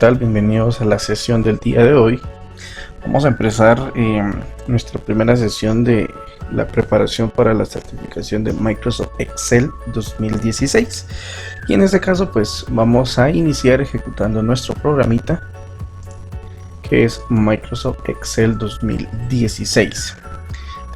tal? Bienvenidos a la sesión del día de hoy. Vamos a empezar nuestra primera sesión de la preparación para la certificación de Microsoft Excel 2016. Y en este caso pues vamos a iniciar ejecutando nuestro programita que es Microsoft Excel 2016.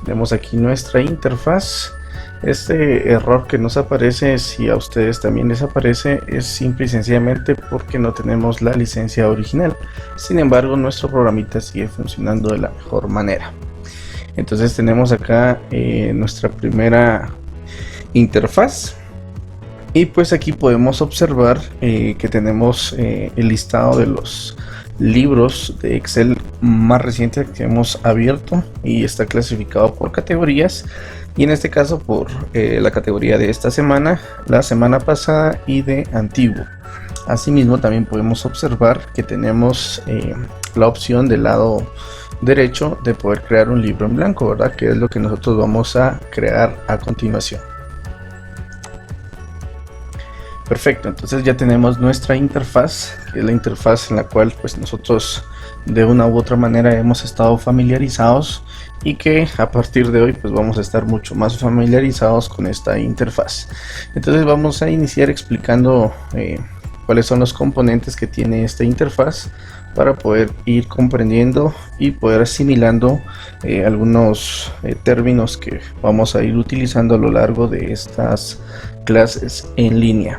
Tenemos aquí nuestra interfaz. Este error que nos aparece, si a ustedes también les aparece, es simple y sencillamente porque no tenemos la licencia original. Sin embargo, nuestro programita sigue funcionando de la mejor manera. Entonces tenemos acá nuestra primera interfaz. Y pues aquí podemos observar que tenemos el listado de los libros de Excel más recientes que hemos abierto y está clasificado por categorías. Y en este caso por la categoría de esta semana, la semana pasada y de antiguo. Asimismo también podemos observar que tenemos la opción del lado derecho de poder crear un libro en blanco, ¿verdad? Que es lo que nosotros vamos a crear a continuación. Perfecto, entonces ya tenemos nuestra interfaz, que es la interfaz en la cual pues nosotros de una u otra manera hemos estado familiarizados y que a partir de hoy pues vamos a estar mucho más familiarizados con esta interfaz. Entonces vamos a iniciar explicando cuáles son los componentes que tiene esta interfaz para poder ir comprendiendo y poder asimilando algunos términos que vamos a ir utilizando a lo largo de estas clases en línea.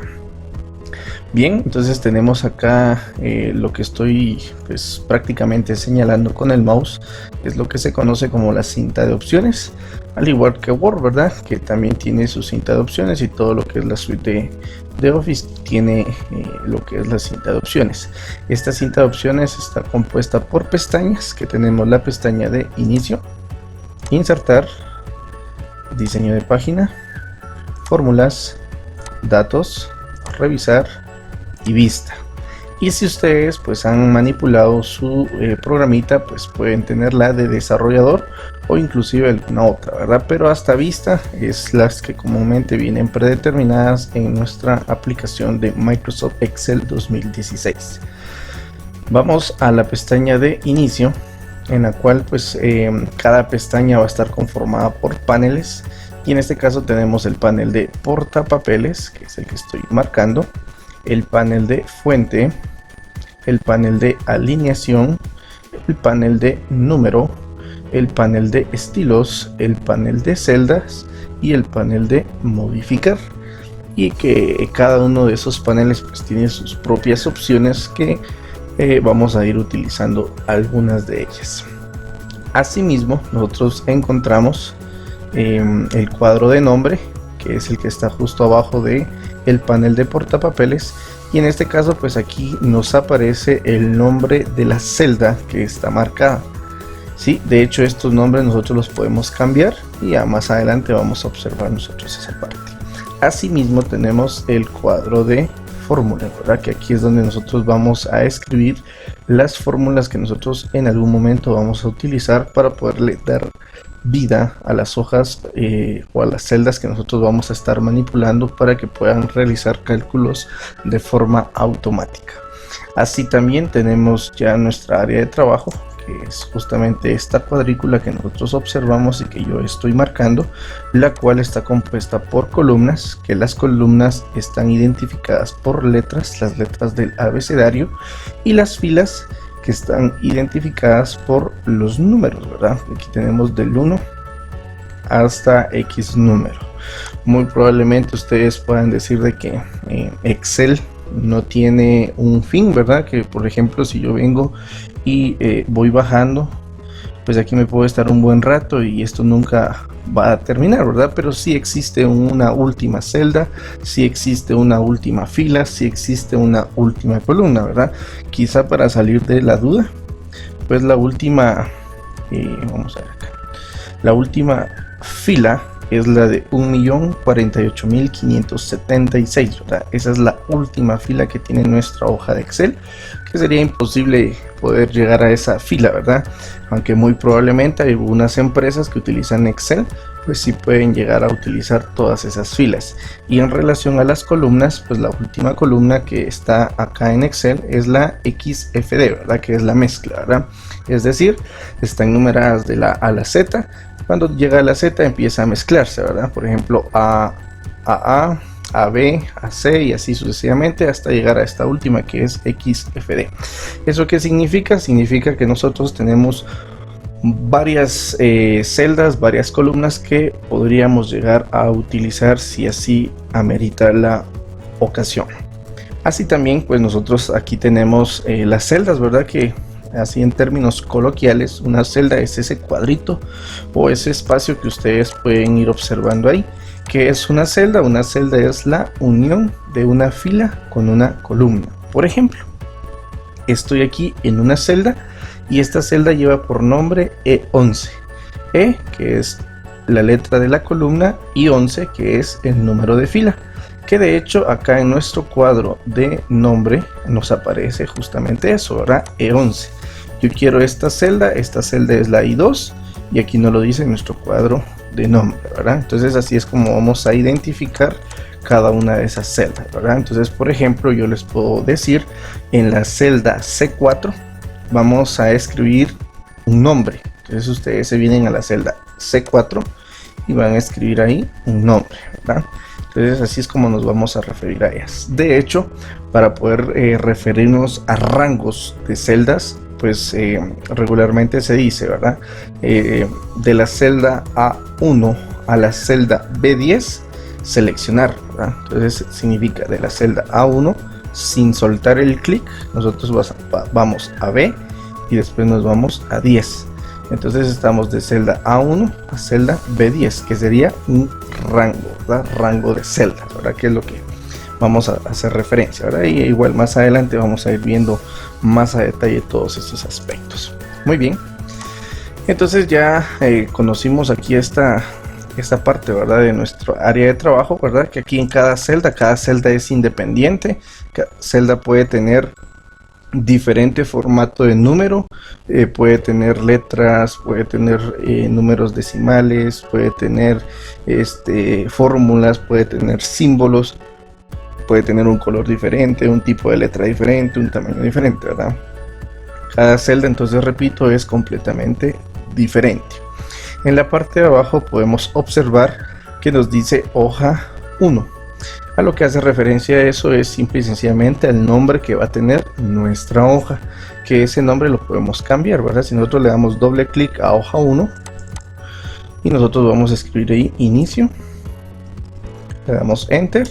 Bien, entonces tenemos acá lo que estoy pues prácticamente señalando con el mouse, es lo que se conoce como la cinta de opciones, al igual que Word, ¿verdad? Que también tiene su cinta de opciones, y todo lo que es la suite de Office tiene lo que es la cinta de opciones. Esta cinta de opciones está compuesta por pestañas, que tenemos la pestaña de inicio, insertar, diseño de página, fórmulas, datos, revisar y vista. Y si ustedes pues han manipulado su programita, pues pueden tenerla de desarrollador o inclusive alguna otra, ¿verdad? Pero hasta vista es las que comúnmente vienen predeterminadas en nuestra aplicación de Microsoft Excel 2016. Vamos a la pestaña de inicio, en la cual pues cada pestaña va a estar conformada por paneles. Y en este caso tenemos el panel de portapapeles, que es el que estoy marcando, el panel de fuente, el panel de alineación, el panel de número, el panel de estilos, el panel de celdas y el panel de modificar. Y que cada uno de esos paneles pues tiene sus propias opciones que vamos a ir utilizando algunas de ellas. Asimismo, nosotros encontramos el cuadro de nombre, que es el que está justo abajo de el panel de portapapeles, y en este caso pues aquí nos aparece el nombre de la celda que está marcada. Sí, de hecho estos nombres nosotros los podemos cambiar y ya más adelante vamos a observar nosotros esa parte. Asimismo tenemos el cuadro de fórmula, ¿verdad? Que aquí es donde nosotros vamos a escribir las fórmulas que nosotros en algún momento vamos a utilizar para poderle dar vida a las hojas o a las celdas que nosotros vamos a estar manipulando para que puedan realizar cálculos de forma automática. Así también tenemos ya nuestra área de trabajo, que es justamente esta cuadrícula que nosotros observamos y que yo estoy marcando, la cual está compuesta por columnas, que las columnas están identificadas por letras, las letras del abecedario, y las filas que están identificadas por los números, ¿verdad? Aquí tenemos del 1 hasta X número. Muy probablemente ustedes puedan decir de que Excel no tiene un fin, ¿verdad? Que por ejemplo si yo vengo y voy bajando, pues aquí me puedo estar un buen rato y esto nunca va a terminar, ¿verdad? Pero sí existe una última celda, sí existe una última fila, sí existe una última columna, ¿verdad? Quizá para salir de la duda, pues la última, vamos a ver acá, la última fila es la de 1.048.576, ¿verdad? Esa es la última fila que tiene nuestra hoja de Excel, que sería imposible poder llegar a esa fila, ¿verdad? Aunque muy probablemente hay algunas empresas que utilizan Excel pues sí pueden llegar a utilizar todas esas filas. Y en relación a las columnas, pues la última columna que está acá en Excel es la XFD, ¿verdad? Que es la mezcla, ¿verdad? Es decir, están numeradas de la A a la Z. Cuando llega a la Z empieza a mezclarse, ¿verdad? Por ejemplo, A B, A C y así sucesivamente hasta llegar a esta última que es XFD. ¿Eso qué significa? Significa que nosotros tenemos varias celdas, varias columnas que podríamos llegar a utilizar si así amerita la ocasión. Así también pues nosotros aquí tenemos las celdas, ¿verdad? Que así en términos coloquiales, una celda es ese cuadrito o ese espacio que ustedes pueden ir observando ahí. ¿Qué es una celda? Una celda es la unión de una fila con una columna. Por ejemplo, estoy aquí en una celda y esta celda lleva por nombre E11. E, que es la letra de la columna, y 11, que es el número de fila. Que de hecho acá en nuestro cuadro de nombre nos aparece justamente eso, ¿verdad? E11. Yo quiero esta celda es la I2 y aquí no lo dice en nuestro cuadro de nombre, ¿verdad? Entonces así es como vamos a identificar cada una de esas celdas, ¿verdad? Entonces, por ejemplo, yo les puedo decir en la celda C4 vamos a escribir un nombre. Entonces ustedes se vienen a la celda C4 y van a escribir ahí un nombre, ¿verdad? Entonces así es como nos vamos a referir a ellas. De hecho, para poder referirnos a rangos de celdas, pues regularmente se dice, ¿verdad? De la celda A1 a la celda B10, seleccionar, ¿verdad? Entonces significa de la celda A1, sin soltar el clic, nosotros vamos a B y después nos vamos a 10. Entonces estamos de celda A1 a celda B10, que sería un rango, ¿verdad? Rango de celdas, ¿verdad? Que es lo que vamos a hacer referencia, ¿verdad? Y igual más adelante vamos a ir viendo más a detalle todos estos aspectos. Muy bien. Entonces ya conocimos aquí esta parte, ¿verdad? De nuestro área de trabajo, ¿verdad? Que aquí en cada celda es independiente. Cada celda puede tener diferente formato de número, puede tener letras, puede tener números decimales, puede tener fórmulas, puede tener símbolos, puede tener un color diferente, un tipo de letra diferente, un tamaño diferente, ¿verdad? Cada celda, entonces repito, es completamente diferente. En la parte de abajo podemos observar que nos dice hoja 1. A lo que hace referencia a eso es simple y sencillamente el nombre que va a tener nuestra hoja, que ese nombre lo podemos cambiar, ¿verdad? Si nosotros le damos doble clic a hoja 1 y nosotros vamos a escribir ahí inicio, le damos enter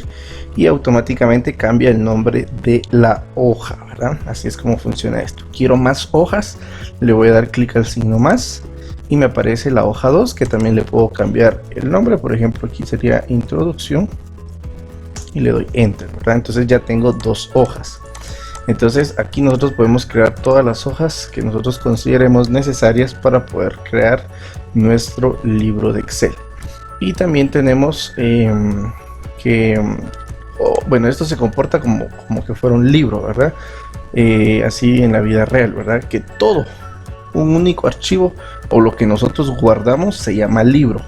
y automáticamente cambia el nombre de la hoja, ¿verdad? Así es como funciona esto. Quiero más hojas, le voy a dar clic al signo más y me aparece la hoja 2, que también le puedo cambiar el nombre. Por ejemplo, aquí sería introducción y le doy enter, ¿verdad? Entonces ya tengo dos hojas. Entonces aquí nosotros podemos crear todas las hojas que nosotros consideremos necesarias para poder crear nuestro libro de Excel. Y también tenemos bueno, esto se comporta como que fuera un libro, ¿verdad? Así en la vida real, ¿verdad? Que todo, un único archivo o lo que nosotros guardamos se llama libro.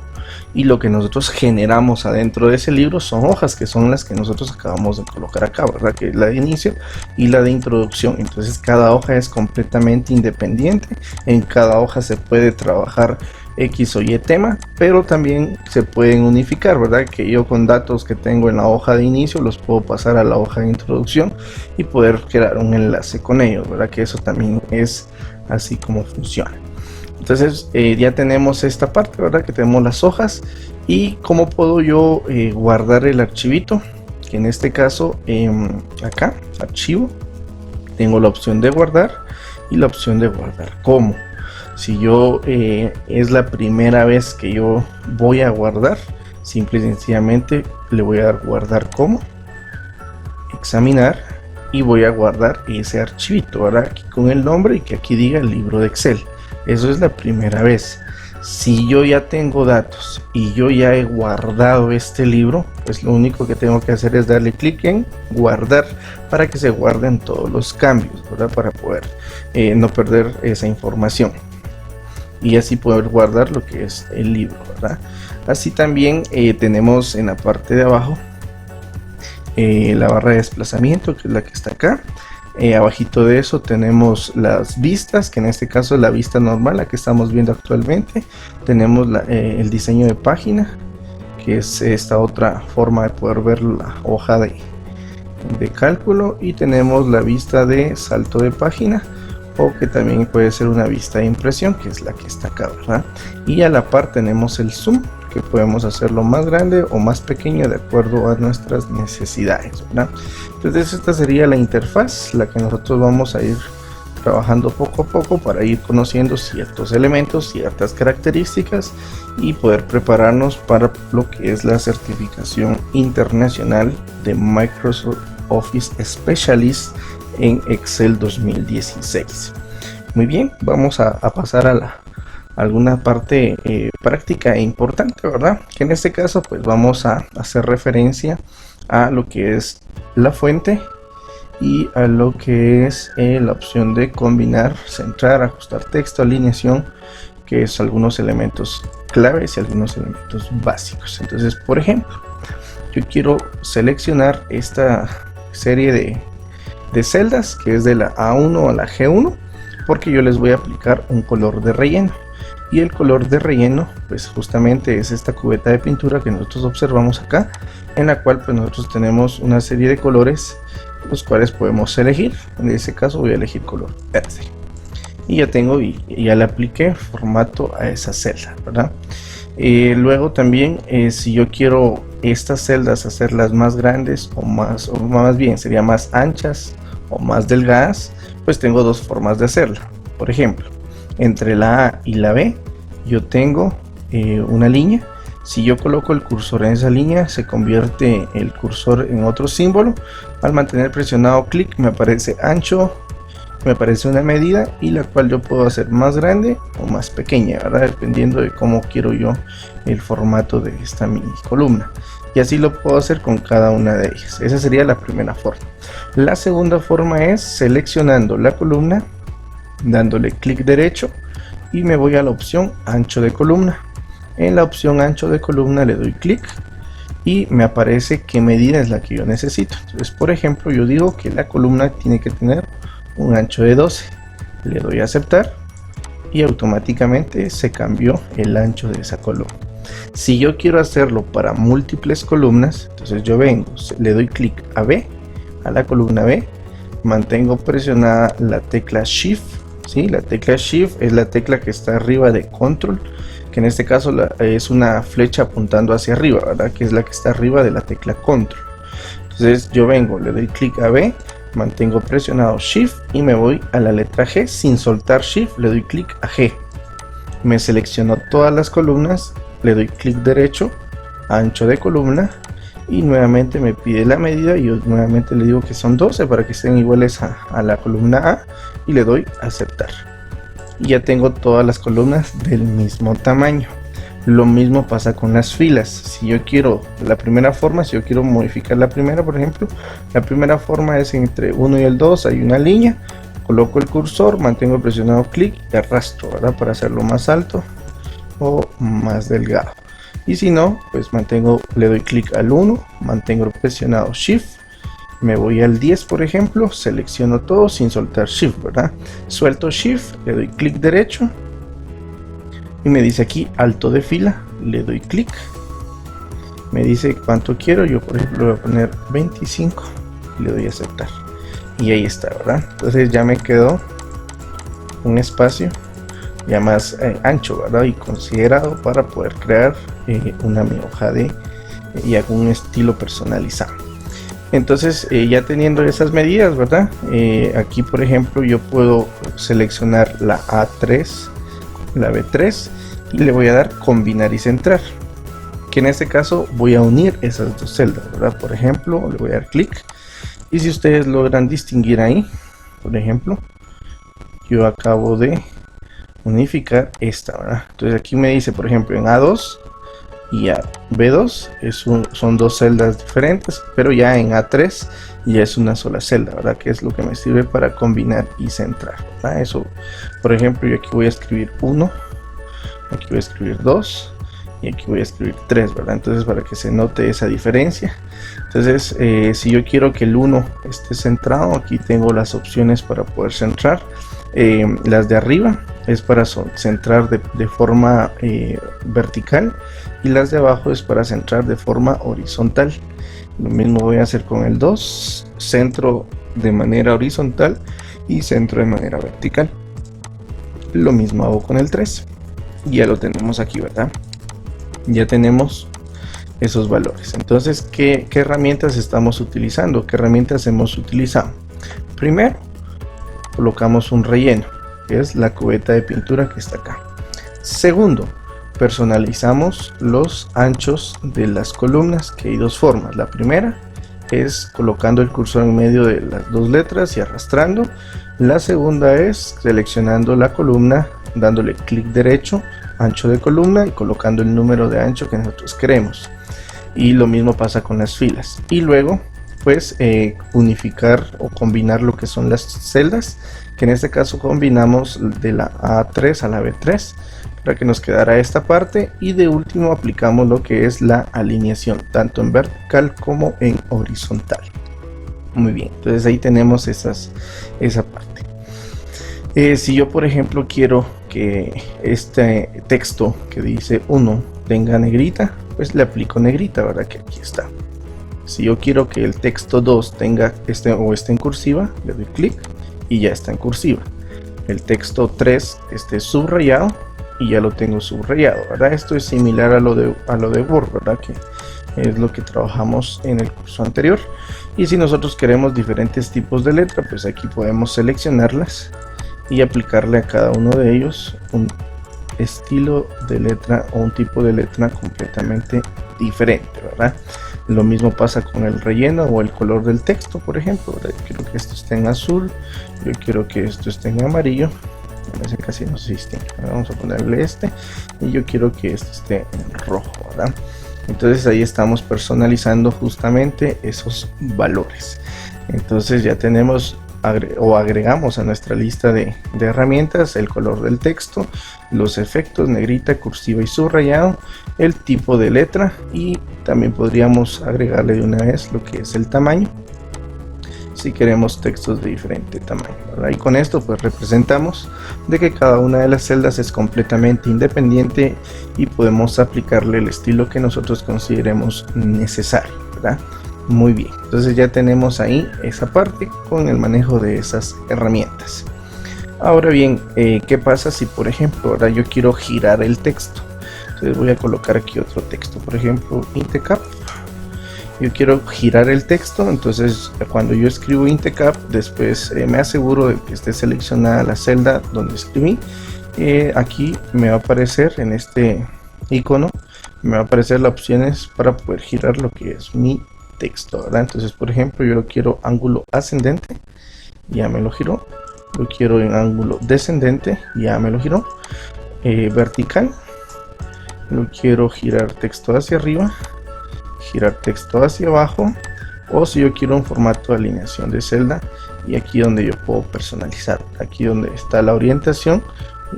Y lo que nosotros generamos adentro de ese libro son hojas, que son las que nosotros acabamos de colocar acá, ¿verdad? Que es la de inicio y la de introducción. Entonces cada hoja es completamente independiente. En cada hoja se puede trabajar X o Y tema, pero también se pueden unificar, ¿verdad? Que yo con datos que tengo en la hoja de inicio los puedo pasar a la hoja de introducción y poder crear un enlace con ellos, ¿verdad? Que eso también es así como funciona. Entonces ya tenemos esta parte, ¿verdad? Que tenemos las hojas. Y cómo puedo yo guardar el archivito, que en este caso acá, archivo, tengo la opción de guardar y la opción de guardar como. Si yo es la primera vez que yo voy a guardar, simple y sencillamente le voy a dar guardar como, examinar, y voy a guardar ese archivito, ¿verdad? Aquí con el nombre y que aquí diga el libro de Excel. Eso es la primera vez. Si yo ya tengo datos y yo ya he guardado este libro, pues lo único que tengo que hacer es darle clic en guardar para que se guarden todos los cambios, ¿verdad? Para poder no perder esa información. y así poder guardar lo que es el libro, ¿verdad? Así también tenemos en la parte de abajo la barra de desplazamiento, que es la que está acá. Abajito de eso tenemos las vistas, que en este caso es la vista normal, la que estamos viendo actualmente. Tenemos el diseño de página, que es esta otra forma de poder ver la hoja de cálculo, y tenemos la vista de salto de página, o que también puede ser una vista de impresión, que es la que está acá, ¿verdad? Y a la par tenemos el zoom, que podemos hacerlo más grande o más pequeño de acuerdo a nuestras necesidades, ¿verdad? Entonces esta sería la interfaz, la que nosotros vamos a ir trabajando poco a poco para ir conociendo ciertos elementos, ciertas características, y poder prepararnos para lo que es la certificación internacional de Microsoft Office Specialist en Excel 2016. Muy bien, vamos a pasar a alguna parte práctica e importante, ¿verdad? Que en este caso pues vamos a hacer referencia a lo que es la fuente y a lo que es la opción de combinar, centrar, ajustar texto, alineación, que es algunos elementos claves y algunos elementos básicos. Entonces, por ejemplo, yo quiero seleccionar esta serie de celdas, que es de la A1 a la G1, porque yo les voy a aplicar un color de relleno. Y el color de relleno pues justamente es esta cubeta de pintura que nosotros observamos acá, en la cual pues nosotros tenemos una serie de colores los cuales podemos elegir. En este caso voy a elegir color verde, y ya tengo y ya le apliqué formato a esa celda, ¿verdad? Luego también si yo quiero estas celdas hacerlas más grandes o más bien sería más anchas o más delgadas, pues tengo dos formas de hacerlo. Por ejemplo, entre la A y la B yo tengo una línea. Si yo coloco el cursor en esa línea, se convierte el cursor en otro símbolo. Al mantener presionado clic me aparece ancho, me aparece una medida, y la cual yo puedo hacer más grande o más pequeña, ¿verdad? Dependiendo de cómo quiero yo el formato de esta mini columna. Y así lo puedo hacer con cada una de ellas. Esa sería la primera forma. La segunda forma es seleccionando la columna, dándole clic derecho, y me voy a la opción ancho de columna. En la opción ancho de columna le doy clic y me aparece qué medida es la que yo necesito. Entonces, por ejemplo, yo digo que la columna tiene que tener un ancho de 12. Le doy a aceptar y automáticamente se cambió el ancho de esa columna. Si yo quiero hacerlo para múltiples columnas, entonces yo vengo, le doy clic a B, a la columna B, mantengo presionada la tecla Shift. ¿Sí? La tecla Shift es la tecla que está arriba de Control, que en este caso es una flecha apuntando hacia arriba, ¿verdad? Que es la que está arriba de la tecla Control. Entonces yo vengo, le doy clic a B, mantengo presionado Shift y me voy a la letra G. Sin soltar Shift le doy clic a G. Me selecciono todas las columnas, le doy clic derecho, ancho de columna, y nuevamente me pide la medida, y yo nuevamente le digo que son 12 para que estén iguales a la columna A, y le doy a aceptar. Y ya tengo todas las columnas del mismo tamaño. Lo mismo pasa con las filas. Si yo quiero la primera forma, si yo quiero modificar la primera, por ejemplo, la primera forma es entre 1 y el 2 hay una línea, coloco el cursor, mantengo presionado clic y arrastro, ¿verdad? Para hacerlo más alto o más delgado. Y si no, pues le doy clic al 1, mantengo presionado Shift, me voy al 10 por ejemplo, selecciono todo sin soltar Shift, ¿verdad? Suelto Shift, le doy clic derecho y me dice aquí alto de fila, le doy clic, me dice cuánto quiero, yo por ejemplo voy a poner 25 y le doy a aceptar, y ahí está, ¿verdad? Entonces ya me quedó un espacio ya más ancho, ¿verdad? Y considerado para poder crear una mi hoja y algún estilo personalizado. Entonces ya teniendo esas medidas, ¿verdad? Aquí por ejemplo yo puedo seleccionar la A3, la B3, y le voy a dar combinar y centrar, que en este caso voy a unir esas dos celdas, ¿verdad? Por ejemplo le voy a dar clic, y si ustedes logran distinguir ahí, por ejemplo, yo acabo de unificar esta, ¿verdad? Entonces aquí me dice por ejemplo en A2 y a B2 son dos celdas diferentes, pero ya en A3 ya es una sola celda, ¿verdad? Que es lo que me sirve para combinar y centrar, ¿verdad? Eso, por ejemplo, yo aquí voy a escribir 1 aquí voy a escribir 2 y aquí voy a escribir 3, ¿verdad? Entonces, para que se note esa diferencia. Entonces, si yo quiero que el 1 esté centrado, aquí tengo las opciones para poder centrar. Las de arriba es para centrar de forma vertical, y las de abajo es para centrar de forma horizontal. Lo mismo voy a hacer con el 2, centro de manera horizontal y centro de manera vertical. Lo mismo hago con el 3. Ya lo tenemos aquí, ¿verdad? Ya tenemos esos valores. Entonces, ¿qué herramientas estamos utilizando? ¿Qué herramientas hemos utilizado? Primero, colocamos un relleno, que es la cubeta de pintura que está acá. Segundo, personalizamos los anchos de las columnas, que hay dos formas. La primera es colocando el cursor en medio de las dos letras y arrastrando. La segunda es seleccionando la columna, dándole clic derecho, ancho de columna, y colocando el número de ancho que nosotros queremos. Y lo mismo pasa con las filas. Y luego pues unificar o combinar lo que son las celdas, que en este caso combinamos de la A3 a la B3 para que nos quedara esta parte, y de último aplicamos lo que es la alineación tanto en vertical como en horizontal. Muy bien, entonces ahí tenemos esa parte. Si yo por ejemplo quiero que este texto que dice 1 tenga negrita, pues le aplico negrita, ¿verdad? Que aquí está. Si yo quiero que el texto 2 tenga esté en cursiva, le doy clic y ya está en cursiva. El texto 3 esté subrayado y ya lo tengo subrayado, ¿verdad? Esto es similar a lo de Word, ¿verdad? Que es lo que trabajamos en el curso anterior. Y si nosotros queremos diferentes tipos de letra, pues aquí podemos seleccionarlas y aplicarle a cada uno de ellos un estilo de letra o un tipo de letra completamente diferente, ¿verdad? Lo mismo pasa con el relleno o el color del texto, por ejemplo, ¿verdad? Yo quiero que esto esté en azul, yo quiero que esto esté en amarillo, en ese casi no se distingue, vamos a ponerle este, y yo quiero que esto esté en rojo, ¿verdad? Entonces ahí estamos personalizando justamente esos valores. Entonces ya tenemos o agregamos a nuestra lista de herramientas el color del texto, los efectos, negrita, cursiva y subrayado, el tipo de letra, y también podríamos agregarle de una vez lo que es el tamaño si queremos textos de diferente tamaño, ¿verdad? Y con esto pues representamos de que cada una de las celdas es completamente independiente y podemos aplicarle el estilo que nosotros consideremos necesario, ¿verdad? Muy bien, entonces ya tenemos ahí esa parte con el manejo de esas herramientas. Ahora bien, ¿qué pasa si por ejemplo ahora yo quiero girar el texto? Entonces voy a colocar aquí otro texto, por ejemplo Intecap. Yo quiero girar el texto, entonces cuando yo escribo Intecap, después me aseguro de que esté seleccionada la celda donde escribí. Aquí me va a aparecer en este icono, me va a aparecer las opciones para poder girar lo que es mi texto, ¿verdad? Entonces por ejemplo yo lo quiero ángulo ascendente, ya me lo giró. Lo quiero en ángulo descendente, ya me lo giró. Vertical, lo quiero girar texto hacia arriba, girar texto hacia abajo, o si yo quiero un formato de alineación de celda, y aquí donde yo puedo personalizar, aquí donde está la orientación,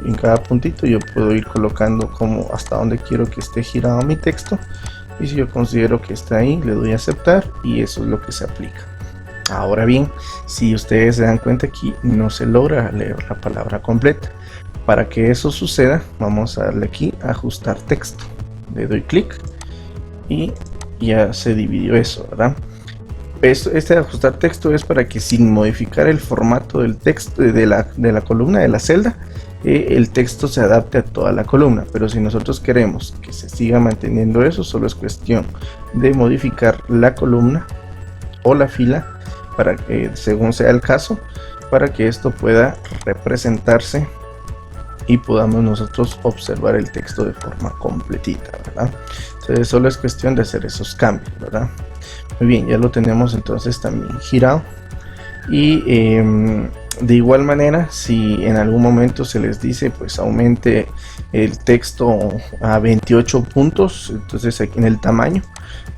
en cada puntito yo puedo ir colocando como hasta donde quiero que esté girado mi texto, y si yo considero que está ahí le doy a aceptar y eso es lo que se aplica. Ahora bien, si ustedes se dan cuenta, aquí no se logra leer la palabra completa. Para que eso suceda, vamos a darle aquí a ajustar texto, le doy clic y ya se dividió eso, ¿verdad? Este ajustar texto es para que sin modificar el formato del texto de la columna, de la celda, el texto se adapte a toda la columna. Pero si nosotros queremos que se siga manteniendo eso, solo es cuestión de modificar la columna o la fila para que, según sea el caso, para que esto pueda representarse y podamos nosotros observar el texto de forma completita, ¿verdad? Entonces solo es cuestión de hacer esos cambios, ¿verdad? Muy bien, ya lo tenemos entonces también girado. Y de igual manera, si en algún momento se les dice pues aumente el texto a 28 puntos, entonces aquí en el tamaño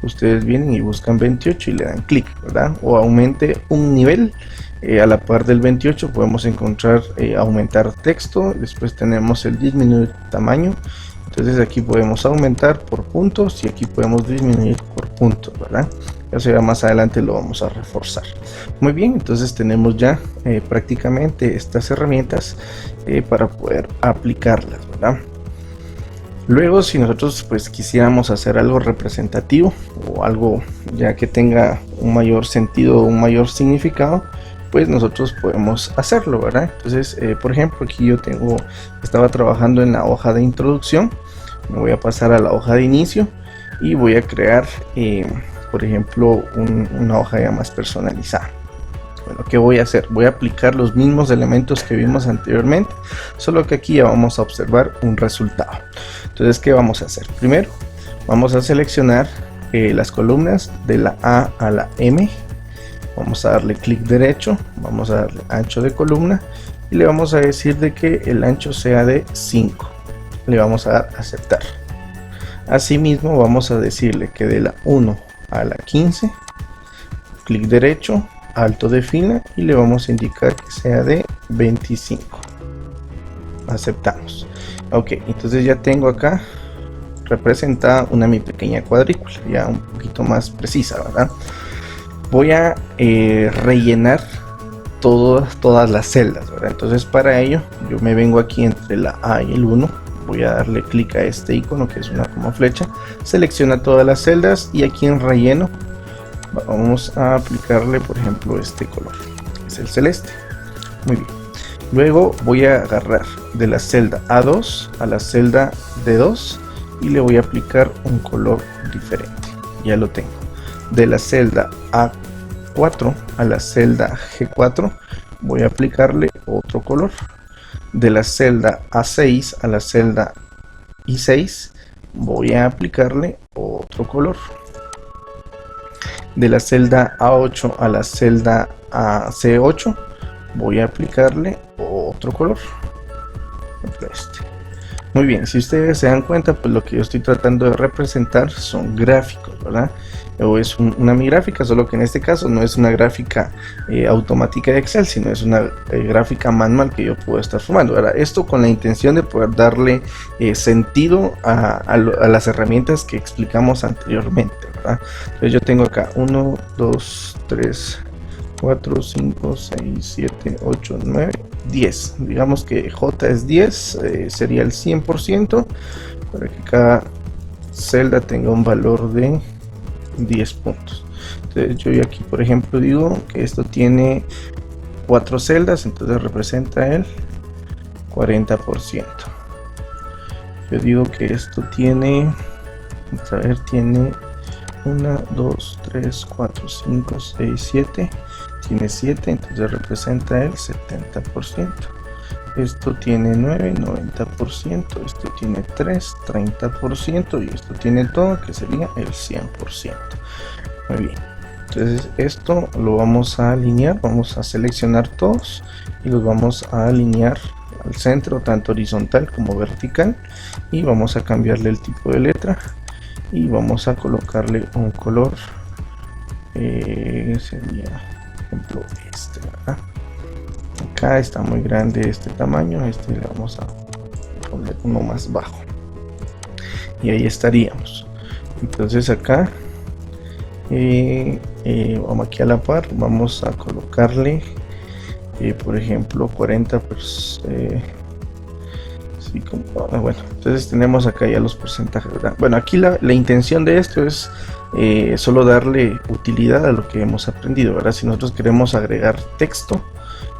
ustedes vienen y buscan 28 y le dan clic, ¿verdad? O aumente un nivel, A la par del 28 podemos encontrar aumentar texto, después tenemos el disminuir tamaño. Entonces aquí podemos aumentar por puntos y aquí podemos disminuir por puntos, ¿verdad? Eso ya más adelante lo vamos a reforzar. Muy bien, entonces tenemos ya prácticamente estas herramientas para poder aplicarlas, ¿verdad? Luego, si nosotros pues quisiéramos hacer algo representativo o algo ya que tenga un mayor sentido, un mayor significado, pues nosotros podemos hacerlo, ¿verdad? Entonces, por ejemplo, aquí yo estaba trabajando en la hoja de introducción. Me voy a pasar a la hoja de inicio y voy a crear, por ejemplo, una hoja ya más personalizada. Bueno, ¿qué voy a hacer? Voy a aplicar los mismos elementos que vimos anteriormente, solo que aquí ya vamos a observar un resultado. Entonces, ¿qué vamos a hacer? Primero, vamos a seleccionar las columnas de la A a la M. Vamos a darle clic derecho, vamos a darle ancho de columna y le vamos a decir de que el ancho sea de 5. Le vamos a dar aceptar. Asimismo, vamos a decirle que de la 1 a la 15, clic derecho, alto de fila y le vamos a indicar que sea de 25. Aceptamos. Ok, entonces ya tengo acá representada mi pequeña cuadrícula, ya un poquito más precisa, ¿verdad? Voy a rellenar todas las celdas, ¿verdad? Entonces para ello yo me vengo aquí entre la A y el 1, voy a darle clic a este icono que es una como flecha, selecciona todas las celdas y aquí en relleno vamos a aplicarle por ejemplo este color, que es el celeste. Muy bien. Luego voy a agarrar de la celda A2 a la celda D2 y le voy a aplicar un color diferente. Ya lo tengo. De la celda A4 a la celda G4 voy a aplicarle otro color. De la celda A6 a la celda I6 voy a aplicarle otro color. De la celda A8 a la celda C8 voy a aplicarle otro color. Muy bien, si ustedes se dan cuenta, pues lo que yo estoy tratando de representar son gráficos, ¿verdad? O es una mi gráfica, solo que en este caso no es una gráfica automática de Excel, sino es una gráfica manual que yo puedo estar formando, ¿verdad? Esto con la intención de poder darle sentido a las herramientas que explicamos anteriormente, ¿verdad? Entonces yo tengo acá 1, 2, 3, 4, 5, 6, 7, 8, 9, 10. Digamos que J es 10, sería el 100%, para que cada celda tenga un valor de 10 puntos. Entonces yo aquí por ejemplo digo que esto tiene 4 celdas, entonces representa el 40%. Yo digo que esto tiene, vamos a ver, tiene 1, 2, 3, 4, 5, 6, 7, tiene 7, entonces representa el 70%. Esto tiene 9, 90%, esto tiene 3, 30% y esto tiene todo, que sería el 100%. Muy bien, entonces esto lo vamos a alinear, vamos a seleccionar todos y los vamos a alinear al centro, tanto horizontal como vertical, y vamos a cambiarle el tipo de letra y vamos a colocarle un color, sería por ejemplo este, ¿verdad? Acá está muy grande este tamaño, este le vamos a poner uno más bajo y ahí estaríamos. Entonces acá vamos aquí a la par, vamos a colocarle por ejemplo 40 bueno, entonces tenemos acá ya los porcentajes, ¿verdad? Bueno, aquí la intención de esto es solo darle utilidad a lo que hemos aprendido, ¿verdad? Si nosotros queremos agregar texto,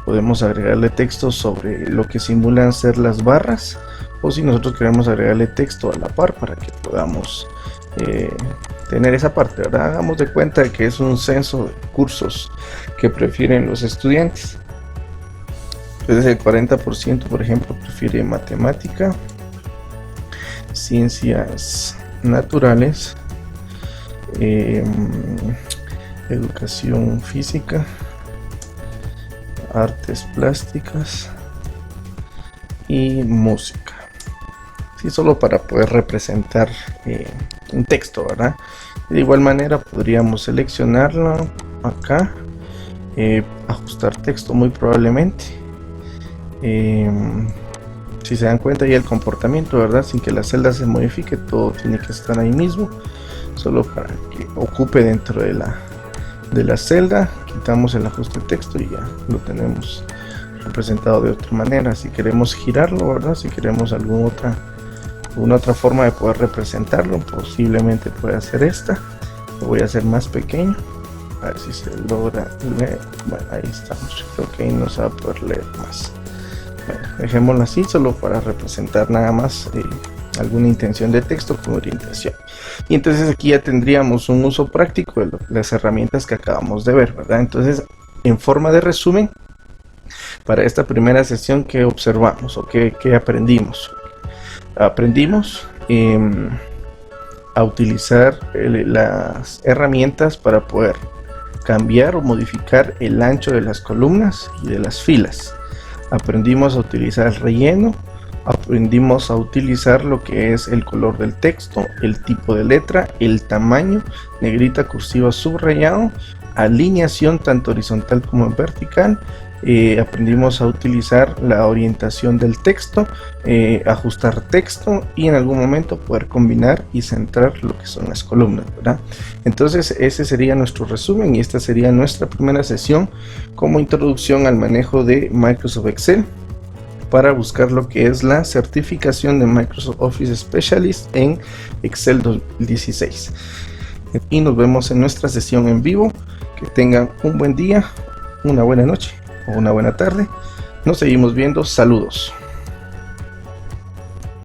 podemos agregarle texto sobre lo que simulan ser las barras, o si nosotros queremos agregarle texto a la par para que podamos tener esa parte, ¿verdad? Hagamos de cuenta que es un censo de cursos que prefieren los estudiantes. Entonces el 40% por ejemplo prefiere matemática, ciencias naturales, educación física, artes plásticas y música. Sí, solo para poder representar un texto, ¿verdad? De igual manera podríamos seleccionarlo acá ajustar texto muy probablemente. Si se dan cuenta ya el comportamiento, ¿verdad? Sin que la celda se modifique, todo tiene que estar ahí mismo, solo para que ocupe dentro de la celda. Quitamos el ajuste de texto y ya lo tenemos representado de otra manera. Si queremos girarlo, ¿verdad? Si queremos alguna otra forma de poder representarlo, posiblemente puede hacer esta. Lo voy a hacer más pequeño, a ver si se logra leer. Bueno, ahí estamos. Creo que ahí no se va a poder leer más. Bueno, dejémoslo así, solo para representar nada más alguna intención de texto con orientación. Y entonces aquí ya tendríamos un uso práctico de las herramientas que acabamos de ver, ¿verdad? Entonces, en forma de resumen, para esta primera sesión, ¿qué observamos o qué aprendimos? Aprendimos a utilizar las herramientas para poder cambiar o modificar el ancho de las columnas y de las filas. Aprendimos a utilizar el relleno, aprendimos a utilizar lo que es el color del texto, el tipo de letra, el tamaño, negrita, cursiva, subrayado, alineación tanto horizontal como vertical. Aprendimos a utilizar la orientación del texto, ajustar texto y en algún momento poder combinar y centrar lo que son las columnas, ¿verdad? Entonces ese sería nuestro resumen y esta sería nuestra primera sesión como introducción al manejo de Microsoft Excel para buscar lo que es la certificación de Microsoft Office Specialist en Excel 2016. Y nos vemos en nuestra sesión en vivo. Que tengan un buen día, una buena noche o una buena tarde. Nos seguimos viendo. Saludos.